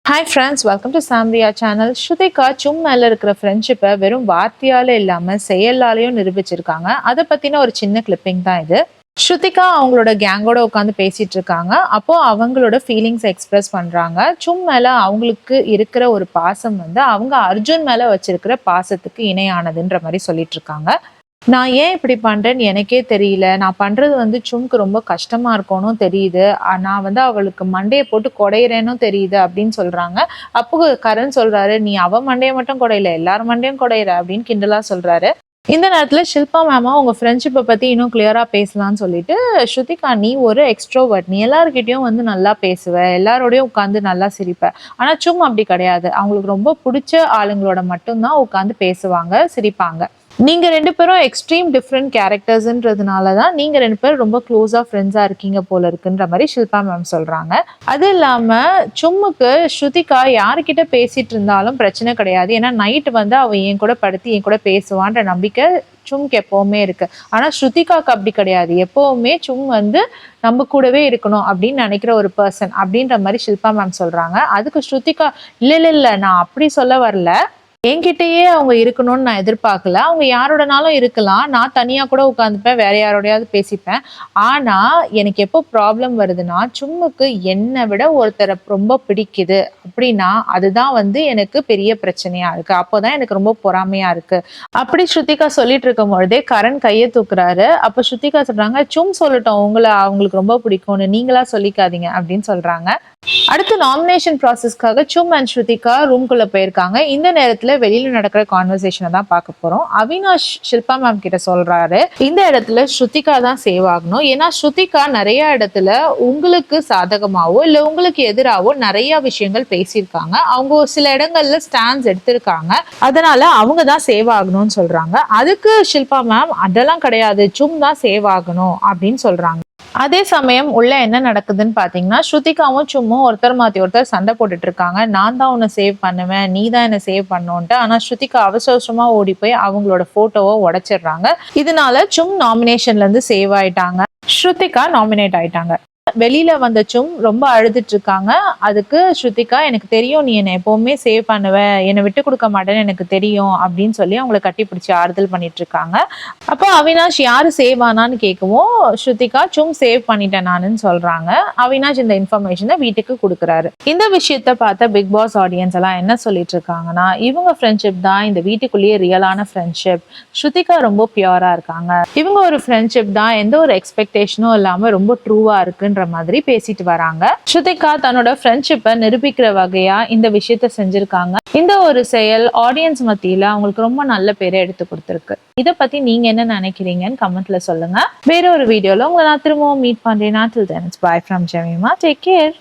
Hi friends, welcome to Samriya channel. Shruthika சும் மேல இருக்கிற ஃப்ரெண்ட்ஷிப்பை வெறும் வார்த்தையால இல்லாம செயலாலையும் நிரூபிச்சிருக்காங்க. அதை பத்தின ஒரு சின்ன கிளிப்பிங் தான் இது. ஸ்ருதிகா அவங்களோட கேங்கோட உட்காந்து பேசிட்டு இருக்காங்க. அப்போ அவங்களோட ஃபீலிங்ஸ் எக்ஸ்பிரஸ் பண்றாங்க. சும் மேல அவங்களுக்கு இருக்கிற ஒரு பாசம் வந்து அவங்க அர்ஜுன் மேல வச்சிருக்கிற பாசத்துக்கு இணையானதுன்ற மாதிரி சொல்லிட்டு இருக்காங்க. நான் ஏன் இப்படி பண்றேன்னு எனக்கே தெரியல. நான் பண்றது வந்து சும்க்கு ரொம்ப கஷ்டமா இருக்கணும் தெரியுது. நான் வந்து அவளுக்கு மண்டைய போட்டு கொடையிறேன்னும் தெரியுது அப்படின்னு சொல்றாங்க. அப்போ கரண் சொல்றாரு, நீ அவ மண்டைய மட்டும் கொடையில எல்லாரும் மண்டையும் கொடையிற அப்படின்னு கிண்டலா சொல்றாரு. இந்த நேரத்துல ஷில்பா மேமா உங்க ஃப்ரெண்ட்ஷிப்பை பத்தி இன்னும் கிளியரா பேசலாம்னு சொல்லிட்டு, ஸ்ருதிகா நீ ஒரு எக்ஸ்ட்ரோவர்ட், நீ எல்லார்கிட்டயும் வந்து நல்லா பேசுவ, எல்லாரோடையும் உட்காந்து நல்லா சிரிப்ப. ஆனா சும் அப்படி கிடையாது. அவங்களுக்கு ரொம்ப பிடிச்ச ஆளுங்களோட மட்டும்தான் உட்காந்து பேசுவாங்க, சிரிப்பாங்க. நீங்க 2 பேரும் எக்ஸ்ட்ரீம் டிஃப்ரெண்ட் கேரக்டர்ஸ்ன்றதுனால தான் நீங்க 2 பேரும் ரொம்ப க்ளோஸா ஃப்ரெண்ட்ஸா இருக்கீங்க போல இருக்குன்ற மாதிரி ஷில்பா மேம் சொல்றாங்க. அது இல்லாம சும்முக்கு ஸ்ருதிகா யாருக்கிட்ட பேசிட்டு இருந்தாலும் பிரச்சனை கிடையாது. ஏன்னா நைட் வந்து அவ என் கூட படுத்து என் கூட பேசுவான்ற நம்பிக்கை சும்க்கு எப்பவுமே இருக்கு. ஆனா ஸ்ருதிகாக்கு அப்படி கிடையாது. எப்பவுமே சும் வந்து நம்ம கூடவே இருக்கணும் அப்படின்னு நினைக்கிற ஒரு பர்சன் அப்படின்ற மாதிரி ஷில்பா மேம் சொல்றாங்க. அதுக்கு ஸ்ருதிகா இல்ல நான் அப்படி சொல்ல வரல, என்கிட்டயே அவங்க இருக்கணும்னு நான் எதிர்பார்க்கல. அவங்க யாரோடனாலும் இருக்கலாம். நான் தனியா கூட உட்காந்துப்பேன், வேற யாரோடையாவது பேசிப்பேன். ஆனா எனக்கு எப்போ ப்ராப்ளம் வருதுன்னா, சும்முக்கு என்னை விட ஒருத்தரை ரொம்ப பிடிக்குது அப்படின்னா அதுதான் வந்து எனக்கு பெரிய பிரச்சனையா இருக்கு. அப்போதான் எனக்கு ரொம்ப பொறாமையா இருக்கு. அப்படி ஸ்ருதிகா சொல்லிட்டு இருக்கும் பொழுதே கரண் கையை தூக்குறாரு. அப்ப ஸ்ருதிகா சொல்றாங்க, சும் சொல்லட்டும் உங்களை அவங்களுக்கு ரொம்ப பிடிக்கும்னு, நீங்களா சொல்லிக்காதீங்க அப்படின்னு சொல்றாங்க. அடுத்து நாமினேஷன் ப்ராசஸ்க்காக சும் அண்ட் ஸ்ருதிகா ரூம்குள்ள போயிருக்காங்க. இந்த நேரத்துல வெளியில நடக்கிற கான்வர்சேஷனை தான் பார்க்க போறோம். அவினாஷ் ஷில்பா மேம் கிட்ட சொல்றாரு, இந்த இடத்துல ஸ்ருதிகா தான் சேவ் ஆகணும். ஏன்னா ஸ்ருதிகா நிறைய இடத்துல உங்களுக்கு சாதகமாவோ இல்ல உங்களுக்கு எதிராவோ நிறைய விஷயங்கள் பேசியிருக்காங்க. அவங்க சில இடங்கள்ல ஸ்டாண்ட்ஸ் எடுத்திருக்காங்க. அதனால அவங்க தான் சேவ் ஆகணும்னு சொல்றாங்க. அதுக்கு ஷில்பா மேம் அதெல்லாம் கிடையாது, சும் தான் சேவ் ஆகணும் அப்படின்னு சொல்றாங்க. அதே சமயம் உள்ள என்ன நடக்குதுன்னு பாத்தீங்கன்னா, ஸ்ருதிகாவும் சும்மும் ஒருத்தர் மாத்தி ஒருத்தர் சண்டை போட்டுட்டு இருக்காங்க. நான் தான் உன்னை சேவ் பண்ணுவேன், நீ தான் என்ன சேவ் பண்ணுன்ட்டு. ஆனா ஸ்ருதிகா அவசரமா ஓடி போய் அவங்களோட போட்டோவை உடைச்சிடுறாங்க. இதனால சும் நாமினேஷன்ல இருந்து சேவ் ஆயிட்டாங்க, ஸ்ருதிகா நாமினேட் ஆயிட்டாங்க. வெளியில வந்த சும் ரொம்ப அழுதுட்டு இருக்காங்க. அதுக்கு ஸ்ருதிகா, எனக்கு தெரியும் நீ என்னை எப்பவுமே சேவ் பண்ணுவ, என்னை விட்டு கொடுக்க மாட்டேன்னு எனக்கு தெரியும் அப்படின்னு சொல்லி அவங்களை கட்டி பிடிச்சி ஆறுதல் பண்ணிட்டு இருக்காங்க. அப்போ அவினாஷ் யாரு சேவ் ஆனான்னு கேட்கவும் ஸ்ருதிகா சும் சேவ் பண்ணிட்டேன் நானுன்னு சொல்றாங்க. அவினாஷ் இந்த இன்ஃபர்மேஷனை வீட்டுக்கு கொடுக்குறாரு. இந்த விஷயத்த பார்த்த பிக் பாஸ் ஆடியன்ஸ் எல்லாம் என்ன சொல்லிட்டு இருக்காங்கன்னா, இவங்க ஃப்ரெண்ட்ஷிப் தான் இந்த வீட்டுக்குள்ளேயே ரியலான ஃப்ரெண்ட்ஷிப், ஸ்ருதிகா ரொம்ப பியூரா இருக்காங்க, இவங்க ஒரு ஃப்ரெண்ட்ஷிப் தான் எந்த ஒரு எக்ஸ்பெக்டேஷனும் இல்லாம ரொம்ப ட்ரூவா இருக்குன்ற மாதிரி பேசிட்டு வராங்க. ஸ்ருதிகா தன்னோட ஃப்ரெண்ட்ஷிப்பை நிரூபிக்கிற வகையா இந்த விஷயத்த செஞ்சிருக்காங்க. இந்த ஒரு செயல் ஆடியன்ஸ் மத்தியில அவங்களுக்கு ரொம்ப நல்ல பேரை எடுத்து கொடுத்திருக்கு. இதை பத்தி நீங்க என்ன நினைக்கிறீங்கன்னு கமெண்ட்ல சொல்லுங்க. வேற ஒரு வீடியோல உங்களை நான் திரும்பவும் மீட் பண்றேன். Till then, it's bye from Jemima. Take care.